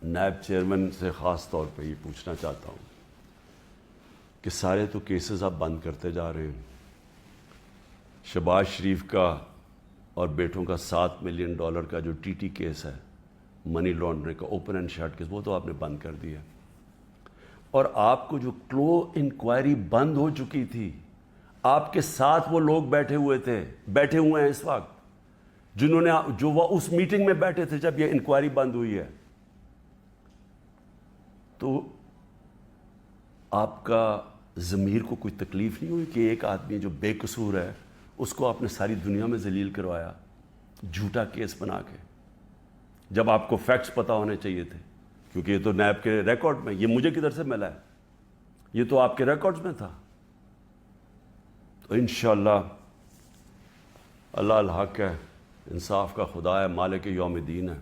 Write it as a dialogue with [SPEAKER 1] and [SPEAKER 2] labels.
[SPEAKER 1] نائب چیئرمین سے خاص طور پہ یہ پوچھنا چاہتا ہوں کہ سارے تو کیسز آپ بند کرتے جا رہے ہیں. شہباز شریف کا اور بیٹوں کا $7 ملین کا جو ٹی ٹی کیس ہے، منی لانڈرنگ کا اوپن اینڈ شٹ کیس، وہ تو آپ نے بند کر دیا. اور آپ کو جو کلو انکوائری بند ہو چکی تھی، آپ کے ساتھ وہ لوگ بیٹھے ہوئے ہیں اس وقت جنہوں نے جو وہ اس میٹنگ میں بیٹھے تھے جب یہ انکوائری بند ہوئی ہے. تو آپ کا ضمیر کو کوئی تکلیف نہیں ہوئی کہ ایک آدمی جو بے قصور ہے اس کو آپ نے ساری دنیا میں ذلیل کروایا جھوٹا کیس بنا کے، جب آپ کو فیکٹس پتہ ہونے چاہیے تھے؟ کیونکہ یہ تو نیب کے ریکارڈ میں، یہ مجھے کدھر سے ملا ہے، یہ تو آپ کے ریکارڈز میں تھا. تو انشاءاللہ اللہ الحق ہے، انصاف کا خدا ہے، مالک یوم الدین ہے.